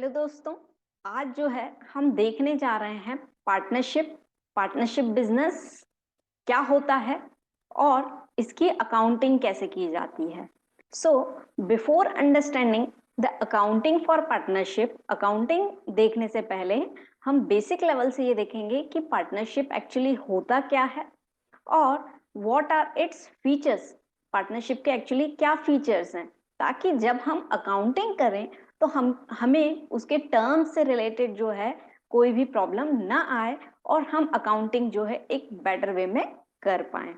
Hello दोस्तों। आज जो है हम देखने जा रहे हैं पार्टनरशिप बिजनेस क्या होता है और इसकी अकाउंटिंग कैसे की जाती है। So before understanding the accounting for partnership, accounting देखने से पहले हम बेसिक लेवल से ये देखेंगे कि पार्टनरशिप एक्चुअली होता क्या है और what are its features. Partnership के एक्चुअली क्या फीचर्स हैं, ताकि जब हम अकाउंटिंग करें तो हमें उसके टर्म्स से रिलेटेड जो है कोई भी प्रॉब्लम ना आए और हम अकाउंटिंग जो है एक बेटर वे में कर पाए।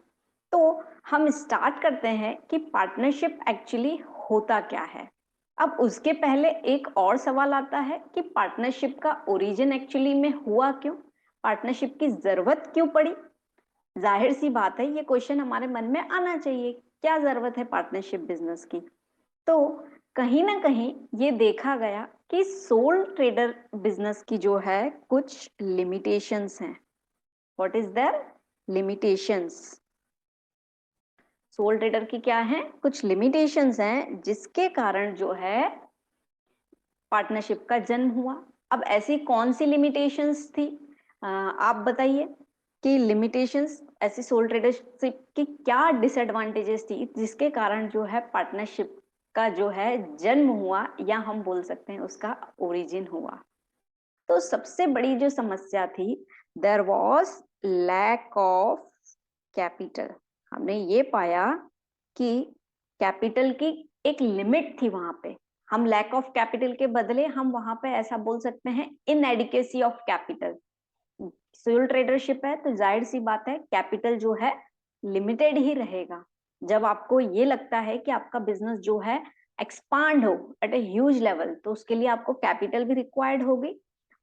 तो हम स्टार्ट करते हैं कि पार्टनरशिप एक्चुअली होता क्या है। अब उसके पहले एक और सवाल आता है कि पार्टनरशिप का ओरिजिन एक्चुअली में हुआ क्यों, पार्टनरशिप की जरूरत क्यों पड़ी। जाहिर सी बात है ये क्वेश्चन हमारे मन में आना चाहिए, क्या जरूरत है पार्टनरशिप बिजनेस की। तो कहीं ना कहीं ये देखा गया कि सोल ट्रेडर बिजनेस की जो है कुछ लिमिटेशंस हैं। What is there limitations? Soul trader की क्या है, कुछ लिमिटेशंस हैं जिसके कारण जो है पार्टनरशिप का जन्म हुआ। अब ऐसी कौन सी लिमिटेशंस थी, आप बताइए कि लिमिटेशंस ऐसी सोल ट्रेडरशिप की क्या डिसएडवांटेजेस थी जिसके कारण जो है पार्टनरशिप का जो है जन्म हुआ, या हम बोल सकते हैं उसका ओरिजिन हुआ। तो सबसे बड़ी जो समस्या थी, there was lack of capital. हमने ये पाया कि कैपिटल की एक लिमिट थी वहां पे। हम लैक ऑफ कैपिटल के बदले हम वहां पे ऐसा बोल सकते हैं इनएडिकेसी ऑफ कैपिटल। सोल ट्रेडरशिप है तो जाहिर सी बात है कैपिटल जो है लिमिटेड ही रहेगा। जब आपको ये लगता है कि आपका बिजनेस जो है एक्सपांड हो एट ए ह्यूज लेवल, तो उसके लिए आपको कैपिटल भी रिक्वायर्ड होगी,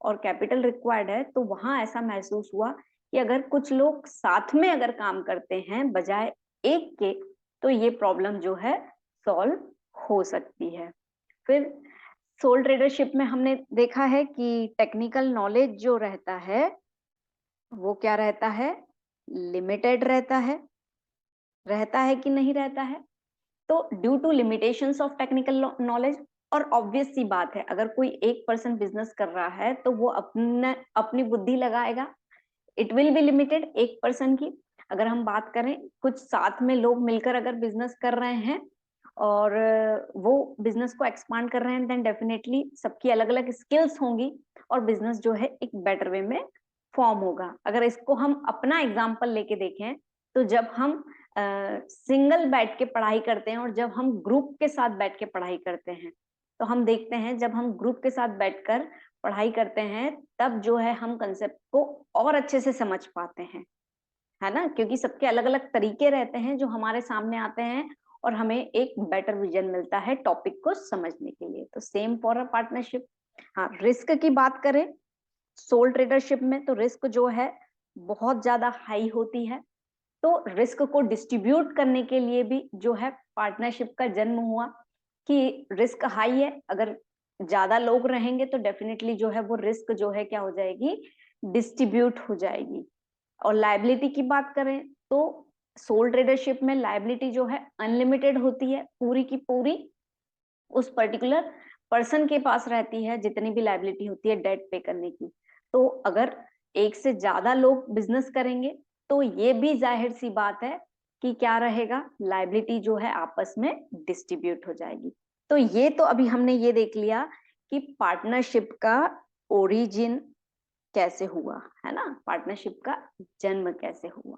और कैपिटल रिक्वायर्ड है तो वहां ऐसा महसूस हुआ कि अगर कुछ लोग साथ में अगर काम करते हैं बजाय एक के, तो ये प्रॉब्लम जो है सॉल्व हो सकती है। फिर सोल ट्रेडरशिप में हमने देखा है कि टेक्निकल नॉलेज जो रहता है वो क्या रहता है, लिमिटेड रहता है कि नहीं रहता है। तो due to limitations of technical knowledge, और ऑब्वियस सी बात है अगर कोई एक पर्सन बिजनेस कर रहा है तो वो अपनी बुद्धि लगाएगा, इट विल बी लिमिटेड एक पर्सन की। अगर हम बात करें कुछ साथ में लोग मिलकर अगर बिजनेस कर रहे हैं और वो बिजनेस को एक्सपांड कर रहे हैं, देन डेफिनेटली सबकी अलग अलग स्किल्स होंगी और बिजनेस जो है एक बेटर वे में फॉर्म होगा। अगर इसको हम अपना एग्जांपल लेके देखें तो जब हम सिंगल बैठ के पढ़ाई करते हैं और जब हम ग्रुप के साथ बैठ के पढ़ाई करते हैं, तो हम देखते हैं जब हम ग्रुप के साथ बैठकर पढ़ाई करते हैं तब जो है हम कंसेप्ट को और अच्छे से समझ पाते हैं, है ना, क्योंकि सबके अलग अलग तरीके रहते हैं जो हमारे सामने आते हैं और हमें एक बेटर विजन मिलता है टॉपिक को समझने के लिए। तो सेम फॉर अ पार्टनरशिप। हाँ, रिस्क की बात करें सोल ट्रेडरशिप में तो रिस्क जो है बहुत ज्यादा हाई होती है। तो रिस्क को डिस्ट्रीब्यूट करने के लिए भी जो है पार्टनरशिप का जन्म हुआ कि रिस्क हाई है, अगर ज्यादा लोग रहेंगे तो डेफिनेटली जो है वो रिस्क जो है क्या हो जाएगी, डिस्ट्रीब्यूट हो जाएगी। और लाइबिलिटी की बात करें तो सोल ट्रेडरशिप में लाइबिलिटी जो है अनलिमिटेड होती है, पूरी की पूरी उस पर्टिकुलर पर्सन के पास रहती है, जितनी भी लाइबिलिटी होती है डेट पे करने की। तो अगर एक से ज्यादा लोग बिजनेस करेंगे तो ये भी जाहिर सी बात है कि क्या रहेगा, लाइबिलिटी जो है आपस में डिस्ट्रीब्यूट हो जाएगी। तो ये तो अभी हमने ये देख लिया कि पार्टनरशिप का ओरिजिन कैसे हुआ, है ना, पार्टनरशिप का जन्म कैसे हुआ।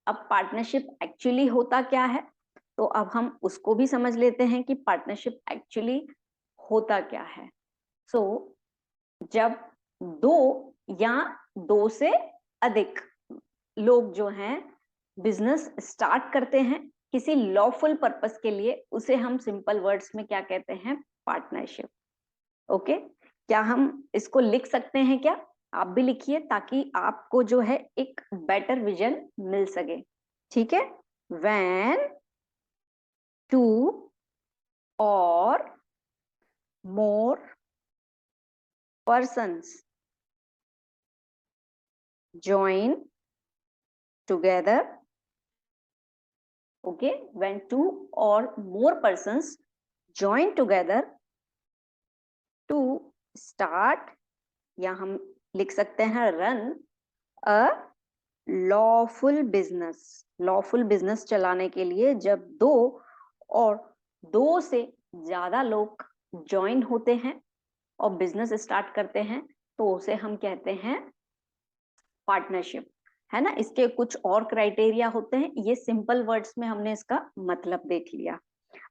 अब पार्टनरशिप एक्चुअली होता क्या है, तो अब हम उसको भी समझ लेते हैं कि पार्टनरशिप एक्चुअली होता क्या है। सो जब दो या दो से अधिक लोग जो हैं बिजनेस स्टार्ट करते हैं किसी लॉफुल पर्पस के लिए, उसे हम सिंपल वर्ड्स में क्या कहते हैं, पार्टनरशिप। ओके, क्या हम इसको लिख सकते हैं क्या? आप भी लिखिए ताकि आपको जो है एक बेटर विजन मिल सके। ठीक है, व्हेन टू और मोर persons join together, okay, when two or more persons join together to start, या हम लिख सकते हैं run a lawful business. Lawful business चलाने के लिए जब और दो से ज्यादा लोग ज्वाइन होते हैं और बिजनेस स्टार्ट करते हैं तो उसे हम कहते हैं पार्टनरशिप, है ना। इसके कुछ और क्राइटेरिया होते हैं, ये सिंपल वर्ड्स में हमने इसका मतलब देख लिया।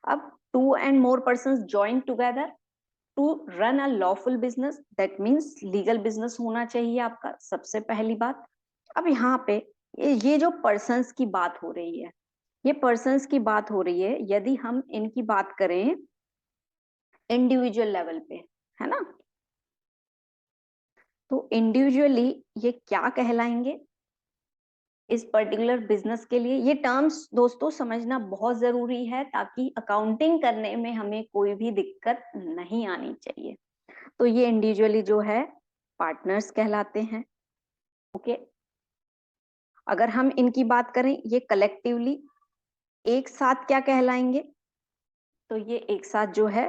अब 2 and more persons join together to run a lawful business, that means legal business होना चाहिए आपका, सबसे पहली बात। अब यहाँ पे ये जो पर्सन्स की बात हो रही है, ये पर्सन्स की बात हो रही है, यदि हम इनकी बात करें इंडिविजुअल लेवल पे, है ना, तो इंडिविजुअली ये क्या कहलाएंगे इस पर्टिकुलर बिजनेस के लिए। ये टर्म्स दोस्तों समझना बहुत जरूरी है ताकि अकाउंटिंग करने में हमें कोई भी दिक्कत नहीं आनी चाहिए। तो ये इंडिविजुअली जो है पार्टनर्स कहलाते हैं। ओके, अगर हम इनकी बात करें ये कलेक्टिवली एक साथ क्या कहलाएंगे, तो ये एक साथ जो है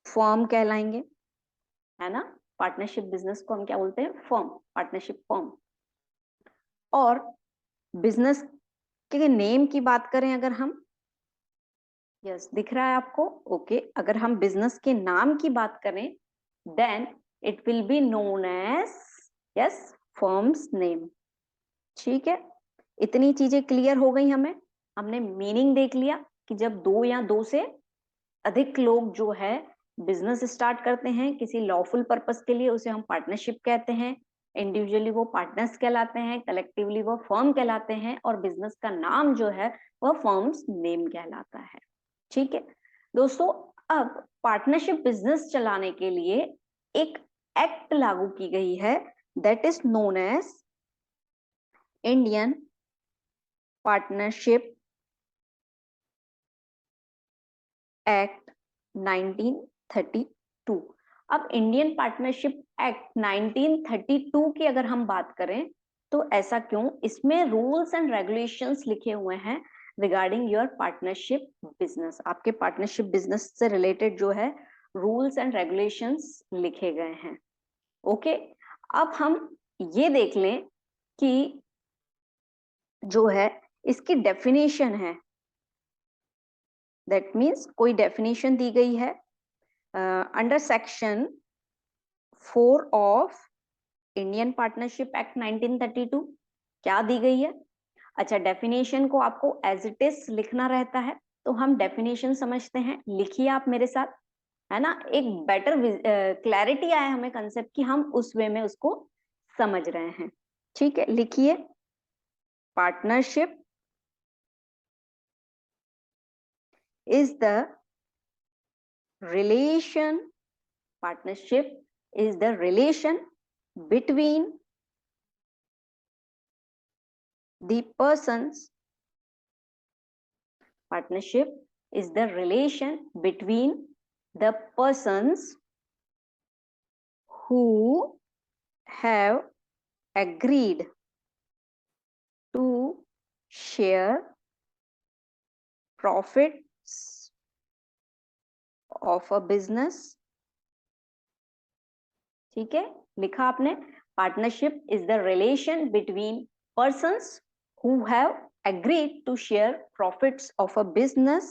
फर्म कहलाएंगे, है ना। पार्टनरशिप बिजनेस को हम क्या बोलते हैं, फर्म, पार्टनरशिप फर्म। और बिजनेस के नेम की बात करें अगर हम, यस दिख रहा है आपको, ओके, अगर हम बिजनेस के नाम की बात करें then it will be known as, yes, firm's name. ठीक है, इतनी चीजें क्लियर हो गई हमें, हमने मीनिंग देख लिया कि जब दो या दो से अधिक लोग जो है बिजनेस स्टार्ट करते हैं किसी लॉफुल पर्पस के लिए, उसे हम पार्टनरशिप कहते हैं। इंडिविजुअली वो पार्टनर्स कहलाते हैं, कलेक्टिवली वो फर्म कहलाते हैं, और बिजनेस का नाम जो है वह फर्म्स नेम कहलाता है। ठीक है दोस्तों, अब पार्टनरशिप बिजनेस चलाने के लिए एक एक्ट लागू की गई है, that is known as Indian partnership act 1932। अब इंडियन पार्टनरशिप एक्ट 1932 की अगर हम बात करें तो ऐसा क्यों, इसमें रूल्स एंड रेगुलेशंस लिखे हुए हैं रिगार्डिंग योर पार्टनरशिप बिजनेस। आपके पार्टनरशिप बिजनेस से रिलेटेड जो है रूल्स एंड रेगुलेशंस लिखे गए हैं। ओके, अब हम ये देख लें कि जो है इसकी डेफिनेशन है, दैट मीन्स कोई डेफिनेशन दी गई है under section 4 of Indian partnership act 1932। क्या दी गई है, अच्छा डेफिनेशन को आपको एज इट इज लिखना रहता है, तो हम डेफिनेशन समझते हैं, लिखिए आप मेरे साथ, है ना। एक बेटर क्लैरिटी आए हमें कंसेप्ट की, हम उस वे में उसको समझ रहे हैं। ठीक है, लिखिए, partnership is the relation, partnership is the relation between the persons, partnership is the relation between the persons who have agreed to share profits of a business। ठीक है, लिखा आपने, partnership is the relation between persons who have agreed to share profits of a business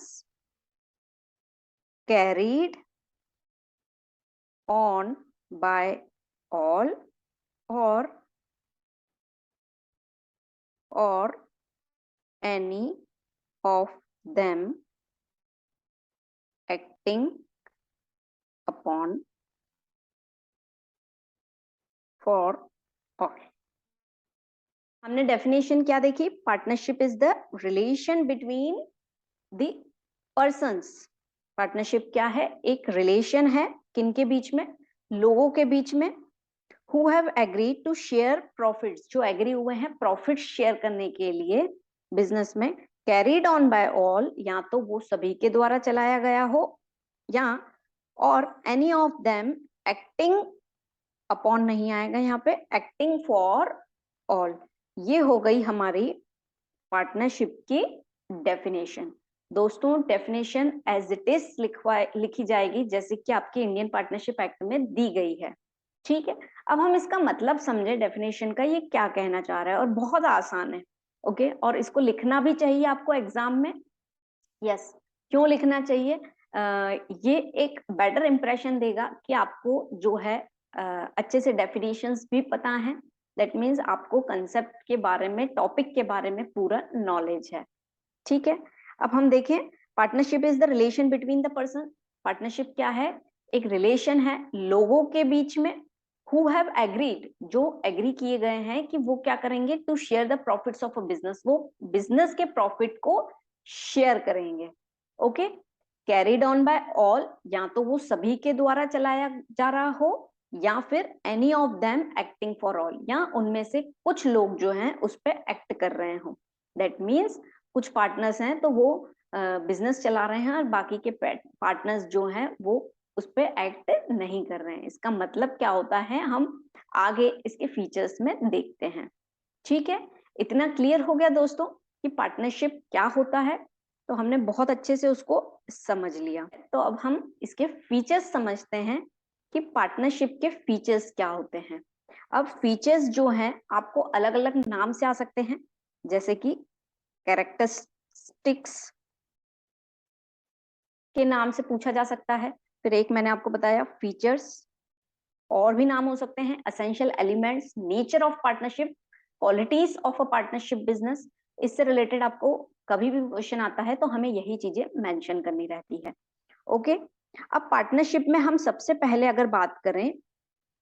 carried on by all or any of them acting upon for all। हमने definition क्या देखी, partnership is the relation between the persons. Partnership क्या है, एक relation है, किनके बीच में, लोगों के बीच में, who have agreed to share profits, जो एग्री हुए हैं प्रॉफिट्स शेयर करने के लिए बिजनेस में, carried on by all, या तो वो सभी के द्वारा चलाया गया हो, या और any of them acting upon नहीं आएगा यहाँ पे, acting for all। ये हो गई हमारी पार्टनरशिप की डेफिनेशन। दोस्तों डेफिनेशन एज इट इज लिखी जाएगी जैसे कि आपके इंडियन पार्टनरशिप एक्ट में दी गई है। ठीक है, अब हम इसका मतलब समझे डेफिनेशन का, ये क्या कहना चाह रहा है, और बहुत आसान है। ओके, और इसको लिखना भी चाहिए आपको एग्जाम में। यस, क्यों लिखना चाहिए? ये एक बेटर इंप्रेशन देगा कि आपको जो है अच्छे से डेफिनेशंस भी पता है। दैट मीन्स आपको कंसेप्ट के बारे में, टॉपिक के बारे में पूरा नॉलेज है। ठीक है, अब हम देखें, partnership is the relation between the person. Partnership क्या है? एक रिलेशन है लोगों के बीच में, हु हैव एग्रीड, जो एग्री किए गए हैं कि वो क्या करेंगे, to share the profits of a business, वो बिजनेस के प्रॉफिट को शेयर करेंगे। Okay, carried on by all, या तो वो सभी के द्वारा चलाया जा रहा हो, या फिर any of them acting for all, या उनमें से कुछ लोग जो हैं उस पर एक्ट कर रहे हो। दैट मीन्स कुछ पार्टनर्स हैं तो वो बिजनेस चला रहे हैं और बाकी के पार्टनर्स जो हैं वो उस पर एक्ट नहीं कर रहे हैं। इसका मतलब क्या होता है हम आगे इसके फीचर्स में देखते हैं। ठीक है, इतना क्लियर हो गया दोस्तों कि पार्टनरशिप क्या होता है, तो हमने बहुत अच्छे से उसको समझ लिया। तो अब हम इसके फीचर्स समझते हैं कि पार्टनरशिप के फीचर्स क्या होते हैं। अब फीचर्स जो हैं आपको अलग अलग नाम से आ सकते हैं, जैसे कि कैरेक्टरिस्टिक्स के नाम से पूछा जा सकता है। फिर एक मैंने आपको बताया फीचर्स, और भी नाम हो सकते हैं essential elements, nature of partnership, qualities of a partnership business. इससे रिलेटेड आपको कभी भी क्वेश्चन आता है तो हमें यही चीजें मेंशन करनी रहती है। ओके, अब पार्टनरशिप में हम सबसे पहले अगर बात करें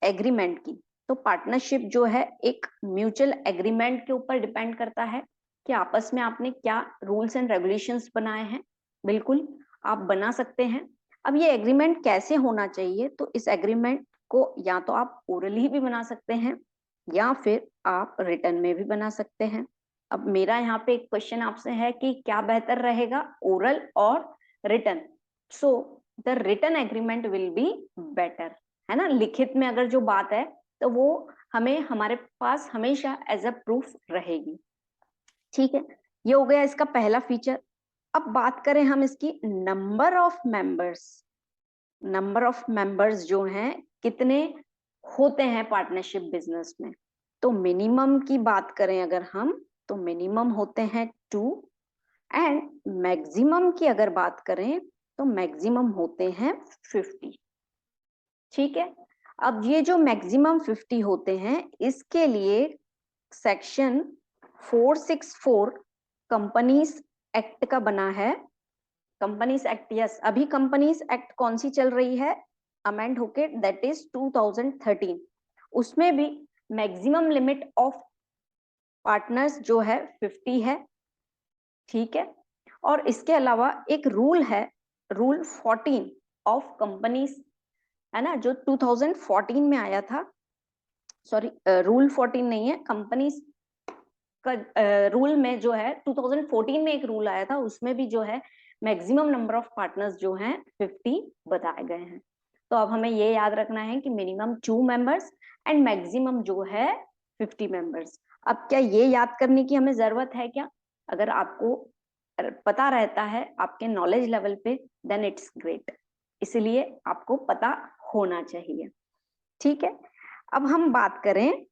एग्रीमेंट की, तो पार्टनरशिप जो है एक म्यूचुअल एग्रीमेंट के ऊपर डिपेंड करता है कि आपस में आपने क्या रूल्स एंड रेगुलेशंस बनाए हैं। बिल्कुल आप बना सकते हैं। अब ये एग्रीमेंट कैसे होना चाहिए, तो इस एग्रीमेंट को या तो आप ओरली भी बना सकते हैं या फिर आप रिटर्न में भी बना सकते हैं। अब मेरा यहाँ पे एक क्वेश्चन आपसे है कि क्या बेहतर रहेगा, ओरल और return? So the return agreement will be better, है ना। लिखित में अगर जो बात है तो वो हमें हमारे पास हमेशा एज अ प्रूफ रहेगी। ठीक है, ये हो गया इसका पहला फीचर। अब बात करें हम इसकी number of members. Number of members जो हैं कितने होते हैं पार्टनरशिप बिजनेस में, तो मिनिमम की बात करें अगर हम, तो मिनिमम होते हैं 2, एंड मैक्सिमम की अगर बात करें तो मैक्सिमम होते हैं 50। ठीक है, अब ये जो मैक्सिमम 50 होते हैं इसके लिए सेक्शन 464 कंपनीज एक्ट का बना है। कंपनीज एक्ट, यस, अभी कंपनीज एक्ट कौन सी चल रही है, अमेंड होके, दैट इज 2013। उसमें भी मैक्सिमम लिमिट ऑफ पार्टनर्स जो है 50 है। ठीक है, और इसके अलावा एक रूल है, रूल 14 ऑफ कंपनीज, है ना, जो 2014 में आया था। सॉरी, रूल 14 नहीं है, कंपनीज का रूल में जो है 2014 में एक रूल आया था, उसमें भी जो है मैक्सिमम नंबर ऑफ पार्टनर्स जो हैं 50 बताए गए हैं। तो अब हमें ये याद रखना है कि मिनिमम 2 मेंबर्स एंड मैक्सिमम जो है 50 मेंबर्स। अब क्या ये याद करने की हमें जरूरत है क्या? अगर आपको पता रहता है आपके नॉलेज लेवल पे, देन इट्स ग्रेट। इसलिए आपको पता होना चाहिए। ठीक है, अब हम बात करें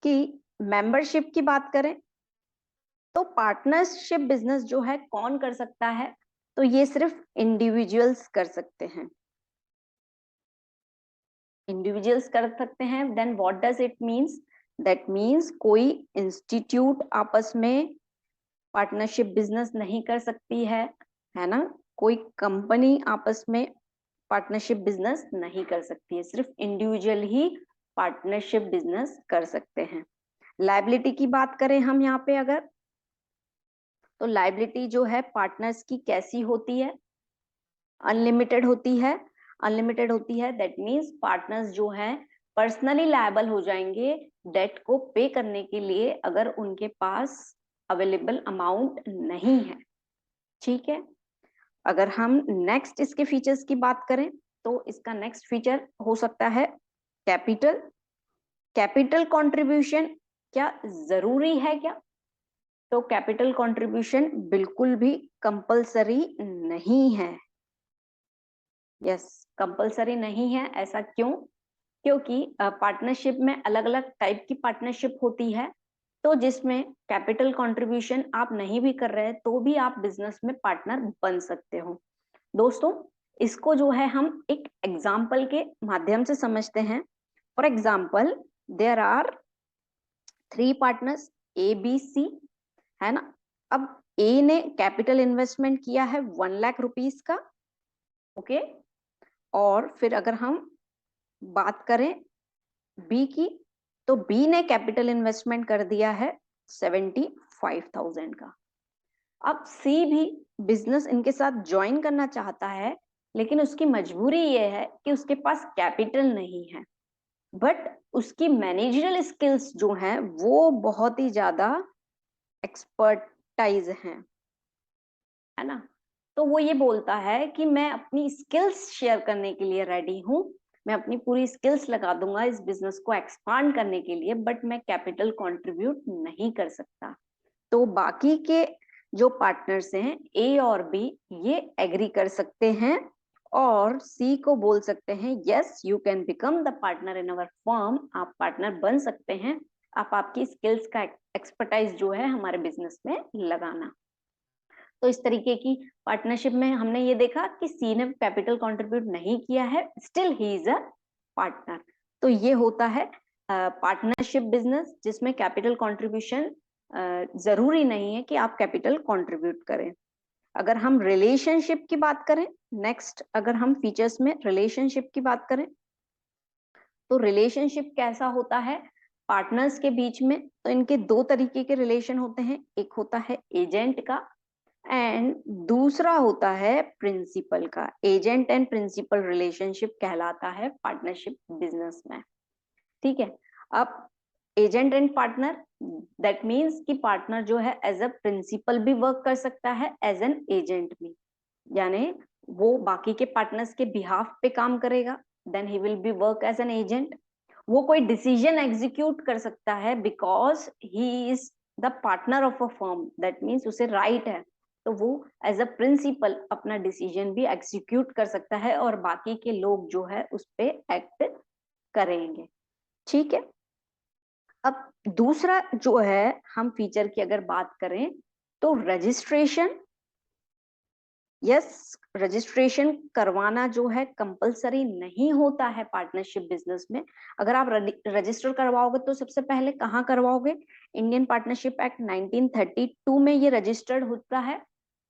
कि मेंबरशिप की बात करें, तो पार्टनरशिप बिजनेस जो है कौन कर सकता है, तो ये सिर्फ इंडिविजुअल्स कर सकते हैं। इंडिविजुअल्स कर सकते हैं। Then what does it means? That means कोई इंस्टीट्यूट आपस में पार्टनरशिप बिजनेस नहीं कर सकती है ना। कोई कंपनी आपस में पार्टनरशिप बिजनेस नहीं कर सकती है, सिर्फ इंडिविजुअल ही पार्टनरशिप बिजनेस कर सकते हैं। लायबिलिटी की बात करें हम यहाँ पे अगर, तो लायबिलिटी जो है पार्टनर्स की कैसी होती है? अनलिमिटेड होती है। अनलिमिटेड होती है, दैट मीन्स पार्टनर्स जो हैं पर्सनली लायबल हो जाएंगे डेट को पे करने के लिए अगर उनके पास अवेलेबल अमाउंट नहीं है। ठीक है, अगर हम नेक्स्ट इसके फीचर्स की बात करें, तो इसका नेक्स्ट फीचर हो सकता है कैपिटल। कैपिटल कंट्रीब्यूशन क्या जरूरी है क्या? तो कैपिटल कंट्रीब्यूशन बिल्कुल भी कंपलसरी नहीं है। यस, कंपलसरी नहीं है। ऐसा क्यों? क्योंकि पार्टनरशिप में अलग अलग टाइप की पार्टनरशिप होती है, तो जिसमें कैपिटल कंट्रीब्यूशन आप नहीं भी कर रहे हैं तो भी आप बिजनेस में पार्टनर बन सकते हो। दोस्तों, इसको जो है हम एक एग्जाम्पल के माध्यम से समझते हैं। For example, there are 3 partners A B C, है ना। अब ए ने कैपिटल इन्वेस्टमेंट किया है 1 लाख रुपीज का, ओके। और फिर अगर हम बात करें बी की, तो बी ने कैपिटल इन्वेस्टमेंट कर दिया है 75,000 का। अब सी भी बिजनेस इनके साथ ज्वाइन करना चाहता है, लेकिन उसकी मजबूरी ये है कि उसके पास कैपिटल नहीं है, बट उसकी मैनेजरियल स्किल्स जो हैं वो बहुत ही ज्यादा एक्सपर्टाइज हैं, है ना। तो वो ये बोलता है कि मैं अपनी स्किल्स शेयर करने के लिए रेडी हूँ, मैं अपनी पूरी स्किल्स लगा दूंगा इस बिजनेस को एक्सपांड करने के लिए, बट मैं कैपिटल कंट्रीब्यूट नहीं कर सकता। तो बाकी के जो पार्टनर्स हैं ए और बी, ये एग्री कर सकते हैं और सी को बोल सकते हैं yes you can become the partner in our firm, आप पार्टनर बन सकते हैं, आप आपकी स्किल्स का एक्सपर्टाइज जो है हमारे बिजनेस में लगाना। तो इस तरीके की पार्टनरशिप में हमने ये देखा कि सी ने कैपिटल कंट्रीब्यूट नहीं किया है, still he is a partner. तो ये होता है पार्टनरशिप बिजनेस, जिसमें कैपिटल कंट्रीब्यूशन जरूरी नहीं है कि आप कैपिटल कंट्रीब्यूट करें। अगर हम रिलेशनशिप की बात करें, नेक्स्ट अगर हम फीचर्स में रिलेशनशिप की बात करें, तो रिलेशनशिप कैसा होता है पार्टनर्स के बीच में? तो इनके 2 तरीके के रिलेशन होते हैं, एक होता है एजेंट का एंड दूसरा होता है प्रिंसिपल का। एजेंट एंड प्रिंसिपल रिलेशनशिप कहलाता है पार्टनरशिप बिजनेस में, ठीक है। अब agent and partner, that means कि पार्टनर जो है एज अ प्रिंसिपल भी वर्क कर सकता है, एज एन एजेंट भी, यानी वो बाकी के पार्टनर्स के बिहाफ पे काम करेगा, then he will be work as an agent. वो कोई डिसीजन एग्जीक्यूट कर सकता है because he is the partner of a firm, that means उसे राइट है, तो वो एज अ प्रिंसिपल अपना डिसीजन भी एग्जीक्यूट कर सकता है और बाकी के लोग जो है उस पे एक्ट करेंगे, ठीक है। अब दूसरा जो है, हम फीचर की अगर बात करें तो रजिस्ट्रेशन, यस, रजिस्ट्रेशन करवाना जो है कंपलसरी नहीं होता है पार्टनरशिप बिजनेस में। अगर आप रजिस्टर करवाओगे तो सबसे पहले कहाँ करवाओगे? इंडियन पार्टनरशिप एक्ट 1932 में ये रजिस्टर्ड होता है,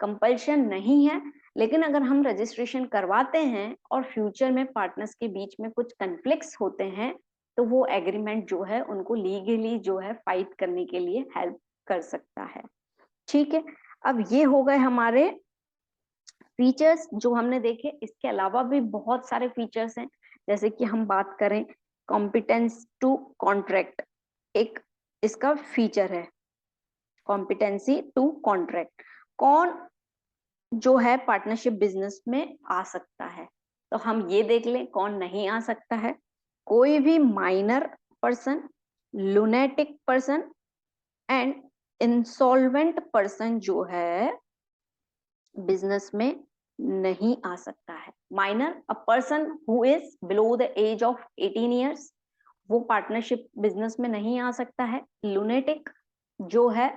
कंपल्शन नहीं है। लेकिन अगर हम रजिस्ट्रेशन करवाते हैं और फ्यूचर में पार्टनर्स के बीच में कुछ कन्फ्लिक्ट्स होते हैं, तो वो एग्रीमेंट जो है उनको लीगली जो है फाइट करने के लिए हेल्प कर सकता है, ठीक है। अब ये हो गए हमारे फीचर्स जो हमने देखे। इसके अलावा भी बहुत सारे फीचर्स हैं, जैसे कि हम बात करें कॉम्पिटेंस टू कॉन्ट्रैक्ट, एक इसका फीचर है कॉम्पिटेंसी टू कॉन्ट्रैक्ट। कौन जो है पार्टनरशिप बिजनेस में आ सकता है? तो हम ये देख लें कौन नहीं आ सकता है। कोई भी minor person, lunatic person and insolvent person जो है बिजनेस में नहीं आ सकता है। Minor, a person who is below the age of 18 years, वो पार्टनरशिप बिजनेस में नहीं आ सकता है। लुनेटिक जो है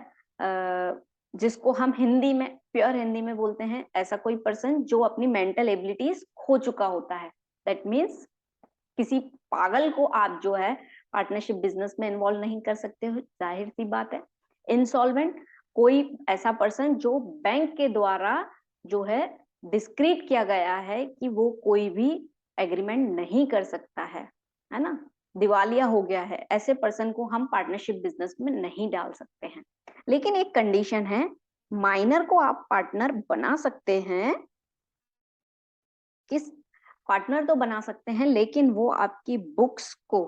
जिसको हम हिंदी में, प्योर हिंदी में बोलते हैं, ऐसा कोई पर्सन जो अपनी मेंटल एबिलिटीज खो चुका होता है, दैट मीन्स किसी पागल को आप जो है पार्टनरशिप बिजनेस में इन्वॉल्व नहीं कर सकते हो, जाहिर सी बात है। इंसॉल्वेंट, कोई ऐसा पर्सन जो बैंक के द्वारा जो है डिस्क्रीट किया गया है कि वो कोई भी एग्रीमेंट नहीं कर सकता है ना, दिवालिया हो गया है, ऐसे पर्सन को हम पार्टनरशिप बिजनेस में नहीं डाल सकते हैं। लेकिन एक कंडीशन है, माइनर को आप पार्टनर बना सकते हैं। किस पार्टनर तो बना सकते हैं, लेकिन वो आपकी बुक्स को,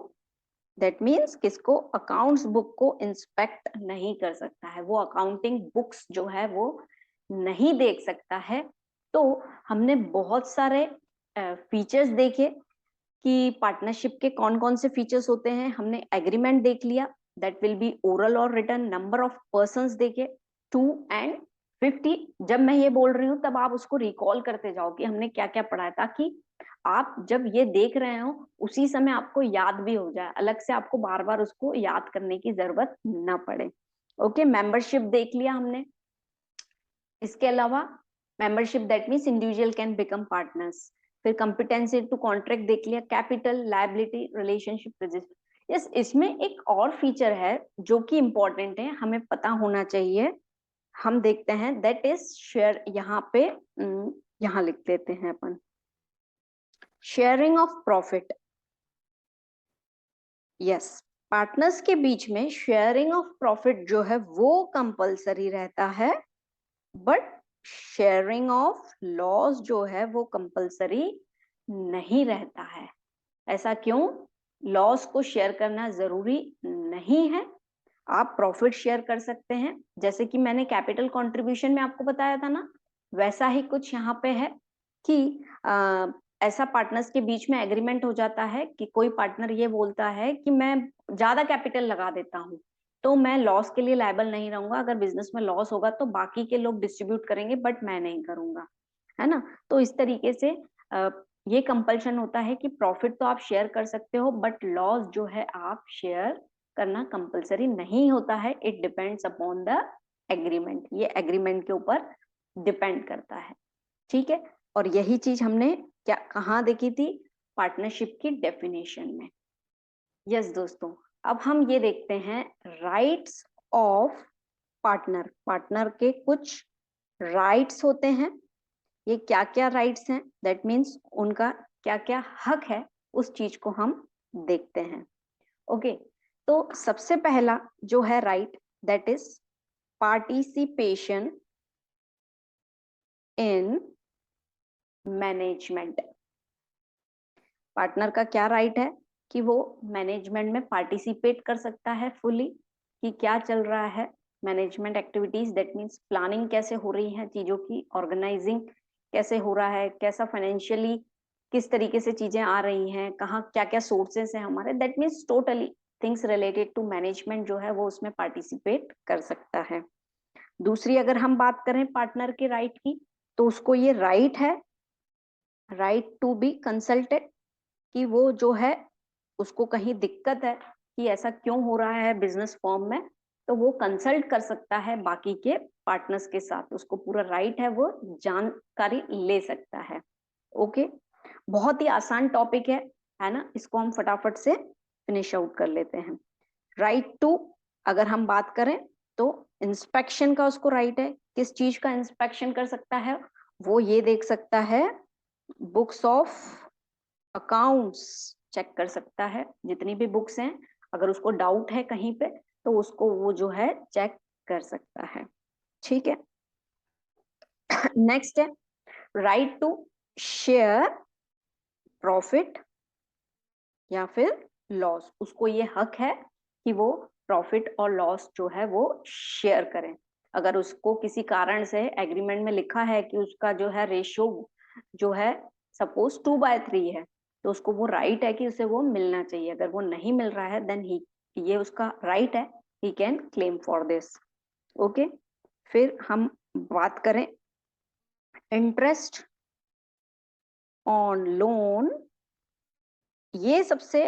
दैट मीन्स किसको, अकाउंट्स बुक को इंस्पेक्ट नहीं कर सकता है, वो अकाउंटिंग बुक्स जो है वो नहीं देख सकता है। तो हमने बहुत सारे फीचर्स देखे कि पार्टनरशिप के कौन कौन से फीचर्स होते हैं। हमने एग्रीमेंट देख लिया, दैट विल बी ओरल और रिटन, नंबर ऑफ पर्संस देखे, 2 and 50। जब मैं ये बोल रही हूँ तब आप उसको रिकॉल करते जाओ कि हमने क्या क्या पढ़ा है, ताकि आप जब ये देख रहे हो उसी समय आपको याद भी हो जाए, अलग से आपको बार बार उसको याद करने की जरूरत ना पड़े। ओके, मेंबरशिप देख लिया हमने। इसके अलावा membership that means individual can become partners. फिर कॉम्पिटेंसी टू कॉन्ट्रैक्ट देख लिया, capital, liability, relationship, register. Yes, इसमें एक और फीचर है जो कि इंपॉर्टेंट है, हमें पता होना चाहिए। हम देखते हैं दैट इज शेयर। यहाँ पे यहाँ लिख देते हैं अपन, sharing of profit. Yes, partners के बीच में शेयरिंग ऑफ प्रॉफिट जो है वो कंपलसरी रहता है, बट शेयरिंग ऑफ लॉस जो है वो कंपलसरी नहीं रहता है। ऐसा क्यों? लॉस को शेयर करना जरूरी नहीं है, आप प्रॉफिट शेयर कर सकते हैं। जैसे कि मैंने कैपिटल कंट्रीब्यूशन में आपको बताया था ना, वैसा ही कुछ यहाँ पे है कि ऐसा पार्टनर्स के बीच में एग्रीमेंट हो जाता है कि कोई पार्टनर ये बोलता है कि मैं ज्यादा कैपिटल लगा देता हूँ तो मैं लॉस के लिए लायबल नहीं रहूंगा, अगर बिजनेस में लॉस होगा तो बाकी के लोग डिस्ट्रीब्यूट करेंगे बट मैं नहीं करूंगा, है ना। तो इस तरीके से ये कंपल्शन होता है कि प्रॉफिट तो आप शेयर कर सकते हो बट लॉस जो है आप शेयर करना कंपलसरी नहीं होता है। It depends upon the agreement, ये एग्रीमेंट के ऊपर डिपेंड करता है, ठीक है। और यही चीज हमने क्या कहाँ देखी थी? पार्टनरशिप की डेफिनेशन में। यस दोस्तों, अब हम ये देखते हैं राइट्स ऑफ पार्टनर। पार्टनर के कुछ राइट्स होते हैं, ये क्या क्या राइट्स हैं, दैट मीन्स उनका क्या क्या हक है, उस चीज को हम देखते हैं। ओके, तो सबसे पहला जो है right, that is participation in management. Partner का क्या राइट है कि वो मैनेजमेंट में पार्टिसिपेट कर सकता है फुली, कि क्या चल रहा है management activities, that means planning कैसे हो रही है चीजों की, ऑर्गेनाइजिंग कैसे हो रहा है, कैसा फाइनेंशियली किस तरीके से चीजें आ रही हैं, कहाँ क्या क्या सोर्सेस हैं हमारे, that means totally things related to management जो है वो उसमें पार्टिसिपेट कर सकता है। दूसरी अगर हम बात करें पार्टनर के राइट की, तो उसको ये राइट है, राइट टू बी कंसल्टेड, कि वो जो है उसको कहीं दिक्कत है कि ऐसा क्यों हो रहा है बिजनेस फॉर्म में, तो वो कंसल्ट कर सकता है बाकी के पार्टनर्स के साथ, उसको पूरा राइट है, वो जानकारी ले सकता है। ओके, बहुत ही आसान टॉपिक है ना, इसको हम फटाफट से फिनिश आउट कर लेते हैं। राइट टू अगर हम बात करें तो इंस्पेक्शन का उसको राइट है, किस चीज का इंस्पेक्शन कर सकता है? वो ये देख सकता है बुक्स ऑफ अकाउंट्स चेक कर सकता है, जितनी भी बुक्स हैं, अगर उसको डाउट है कहीं पे तो उसको वो जो है चेक कर सकता है, ठीक है। नेक्स्ट है राइट टू शेयर प्रॉफिट या फिर लॉस। उसको ये हक है कि वो प्रॉफिट और लॉस जो है वो शेयर करें। अगर उसको किसी कारण से एग्रीमेंट में लिखा है कि उसका जो है रेशियो जो है सपोज 2/3 है, तो उसको वो राइट है कि उसे वो मिलना चाहिए। अगर वो नहीं मिल रहा है देन ही, ये उसका राइट है, he can claim for this. Okay, फिर हम बात करें इंटरेस्ट ऑन लोन, ये सबसे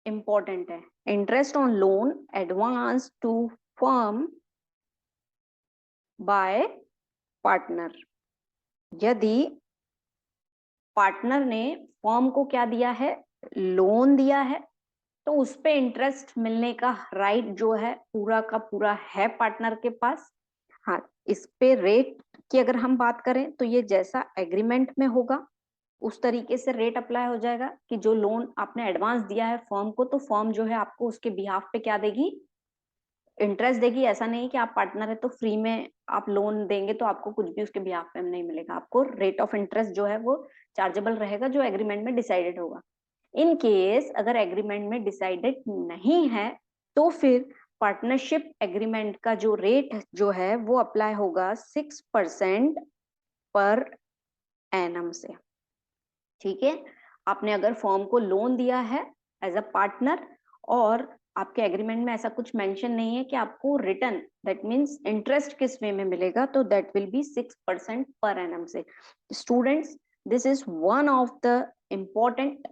इंपॉर्टेंट है। Interest on loan advance to firm by partner. यदि पार्टनर ने फर्म को क्या दिया है, लोन दिया है, तो उस पे इंटरेस्ट मिलने का राइट जो है पूरा का पूरा है पार्टनर के पास। हाँ, इस पे रेट की अगर हम बात करें तो ये जैसा एग्रीमेंट में होगा उस तरीके से रेट अप्लाई हो जाएगा, कि जो लोन आपने एडवांस दिया है फर्म को, तो फर्म जो है आपको उसके बिहाफ पे क्या देगी, इंटरेस्ट देगी। ऐसा नहीं कि आप पार्टनर है तो फ्री में आप लोन देंगे तो आपको कुछ भी उसके बिहाफ पे नहीं मिलेगा, आपको रेट ऑफ इंटरेस्ट जो है वो चार्जेबल रहेगा, जो एग्रीमेंट में डिसाइडेड होगा। इन केस अगर एग्रीमेंट में डिसाइडेड नहीं है तो फिर पार्टनरशिप एग्रीमेंट का जो रेट जो है वो अप्लाई होगा 6% पर एनम से, ठीक है। आपने अगर फर्म को लोन दिया है एज अ पार्टनर और आपके एग्रीमेंट में ऐसा कुछ मेंशन नहीं है कि आपको रिटर्न, दैट मीन्स इंटरेस्ट किस वे में मिलेगा, तो that will be 6% per annum से। Students, this is one of the important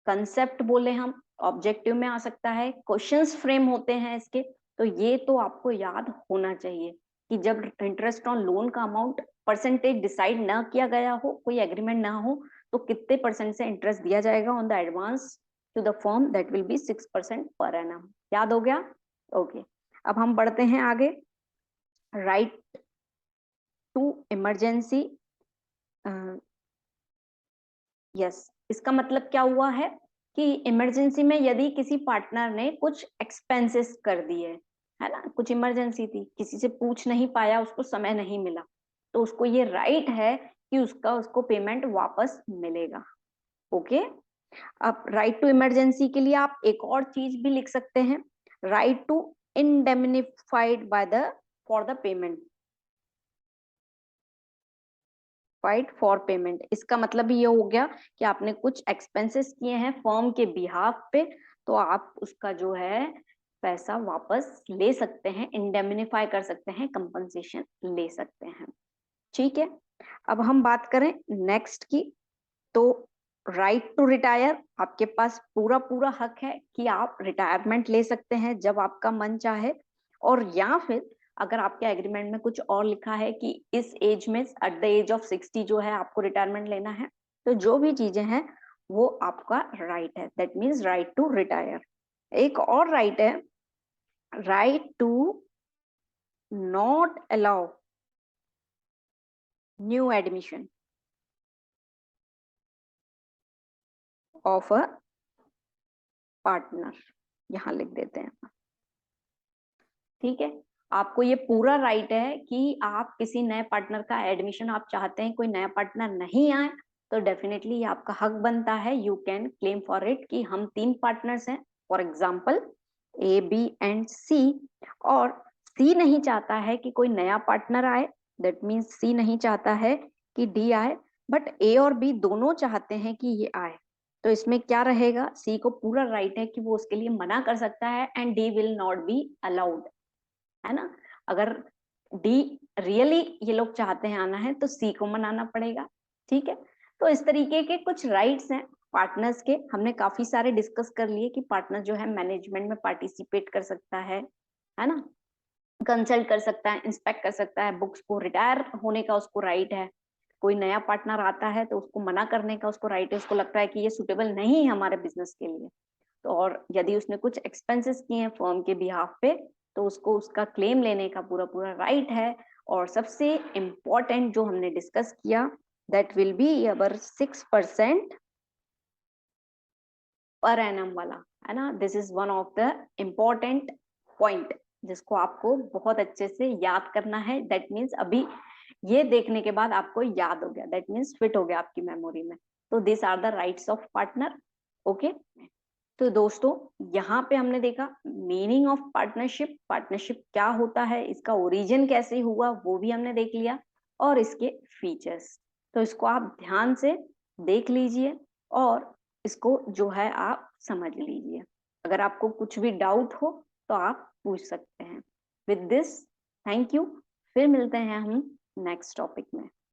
concept, बोले हम, ऑब्जेक्टिव में आ सकता है, क्वेश्चंस फ्रेम होते हैं इसके, तो ये तो आपको याद होना चाहिए कि जब इंटरेस्ट ऑन लोन का अमाउंट परसेंटेज डिसाइड ना किया गया हो, कोई एग्रीमेंट ना हो, तो कितने परसेंट से इंटरेस्ट दिया जाएगा on the advance to the firm, that will be 6% per annum. याद हो गया? ओके, अब हम बढ़ते हैं आगे। राइट टू इमरजेंसी, यस, इसका मतलब क्या हुआ है कि इमरजेंसी में यदि किसी पार्टनर ने कुछ एक्सपेंसेस कर दिए, है ना, कुछ इमरजेंसी थी, किसी से पूछ नहीं पाया, उसको समय नहीं मिला, तो उसको ये राइट है कि उसको पेमेंट वापस मिलेगा। ओके, अब राइट टू इमरजेंसी के लिए आप एक और चीज भी लिख सकते हैं, right to indemnified by the for the payment, fight for payment. इसका मतलब ये हो गया कि आपने कुछ एक्सपेंसेस किए हैं फर्म के बिहाफ पे, तो आप उसका जो है पैसा वापस ले सकते हैं, इंडेमनिफाई कर सकते हैं, कंपनसेशन ले सकते हैं। ठीक है, अब हम बात करें नेक्स्ट की, तो राइट टू रिटायर, आपके पास पूरा पूरा हक है कि आप रिटायरमेंट ले सकते हैं जब आपका मन चाहे, और या फिर अगर आपके एग्रीमेंट में कुछ और लिखा है कि इस एज में, एट द एज ऑफ 60 जो है आपको रिटायरमेंट लेना है, तो जो भी चीजें हैं वो आपका राइट है, that means right to retire. एक और राइट है, right to not allow new admission of a partner, यहां लिख देते हैं। ठीक है, आपको ये पूरा राइट है कि आप किसी नए पार्टनर का एडमिशन आप चाहते हैं, कोई नया पार्टनर नहीं आए, तो डेफिनेटली ये आपका हक बनता है, you can claim for it, कि हम 3 पार्टनर्स हैं, for example A, B and C, और सी नहीं चाहता है कि कोई नया पार्टनर आए, दैट मीन्स सी नहीं चाहता है कि डी आए, बट ए और बी दोनों चाहते हैं कि ये आए, तो इसमें क्या रहेगा, सी को पूरा राइट है कि वो उसके लिए मना कर सकता है, and D will not be allowed, है ना। अगर डी रियली ये लोग चाहते हैं आना है, तो सी को मनाना पड़ेगा। ठीक है, तो इस तरीके के कुछ राइट्स हैं पार्टनर्स के, हमने काफी सारे डिस्कस कर लिए कि पार्टनर जो है मैनेजमेंट में पार्टिसिपेट कर सकता है ना, कंसल्ट कर सकता है, इंस्पेक्ट कर सकता है बुक्स को, रिटायर होने का उसको राइट है, कोई नया पार्टनर आता है तो उसको मना करने का उसको राइट है, उसको लगता है कि ये सुटेबल नहीं है हमारे बिजनेस के लिए, तो और यदि उसने कुछ एक्सपेंसेस किए हैं फर्म के बिहाफ पे, तो उसको उसका क्लेम लेने का पूरा पूरा राइट है। और सबसे इम्पोर्टेंट जो हमने डिस्कस किया, that will be our 6% per annum वाला, है ना, this is one of the important point जिसको आपको बहुत अच्छे से याद करना है, दैट मीन्स अभी ये देखने के बाद आपको याद हो गया, दैट मीन्स फिट हो गया आपकी मेमोरी में। तो this are the rights of partner. Okay, तो दोस्तों यहाँ पे हमने देखा मीनिंग ऑफ पार्टनरशिप, पार्टनरशिप क्या होता है, इसका ओरिजिन कैसे हुआ वो भी हमने देख लिया, और इसके फीचर्स, तो इसको आप ध्यान से देख लीजिए और इसको जो है आप समझ लीजिए। अगर आपको कुछ भी डाउट हो तो आप पूछ सकते हैं। विद दिस, थैंक यू, फिर मिलते हैं हम नेक्स्ट टॉपिक में।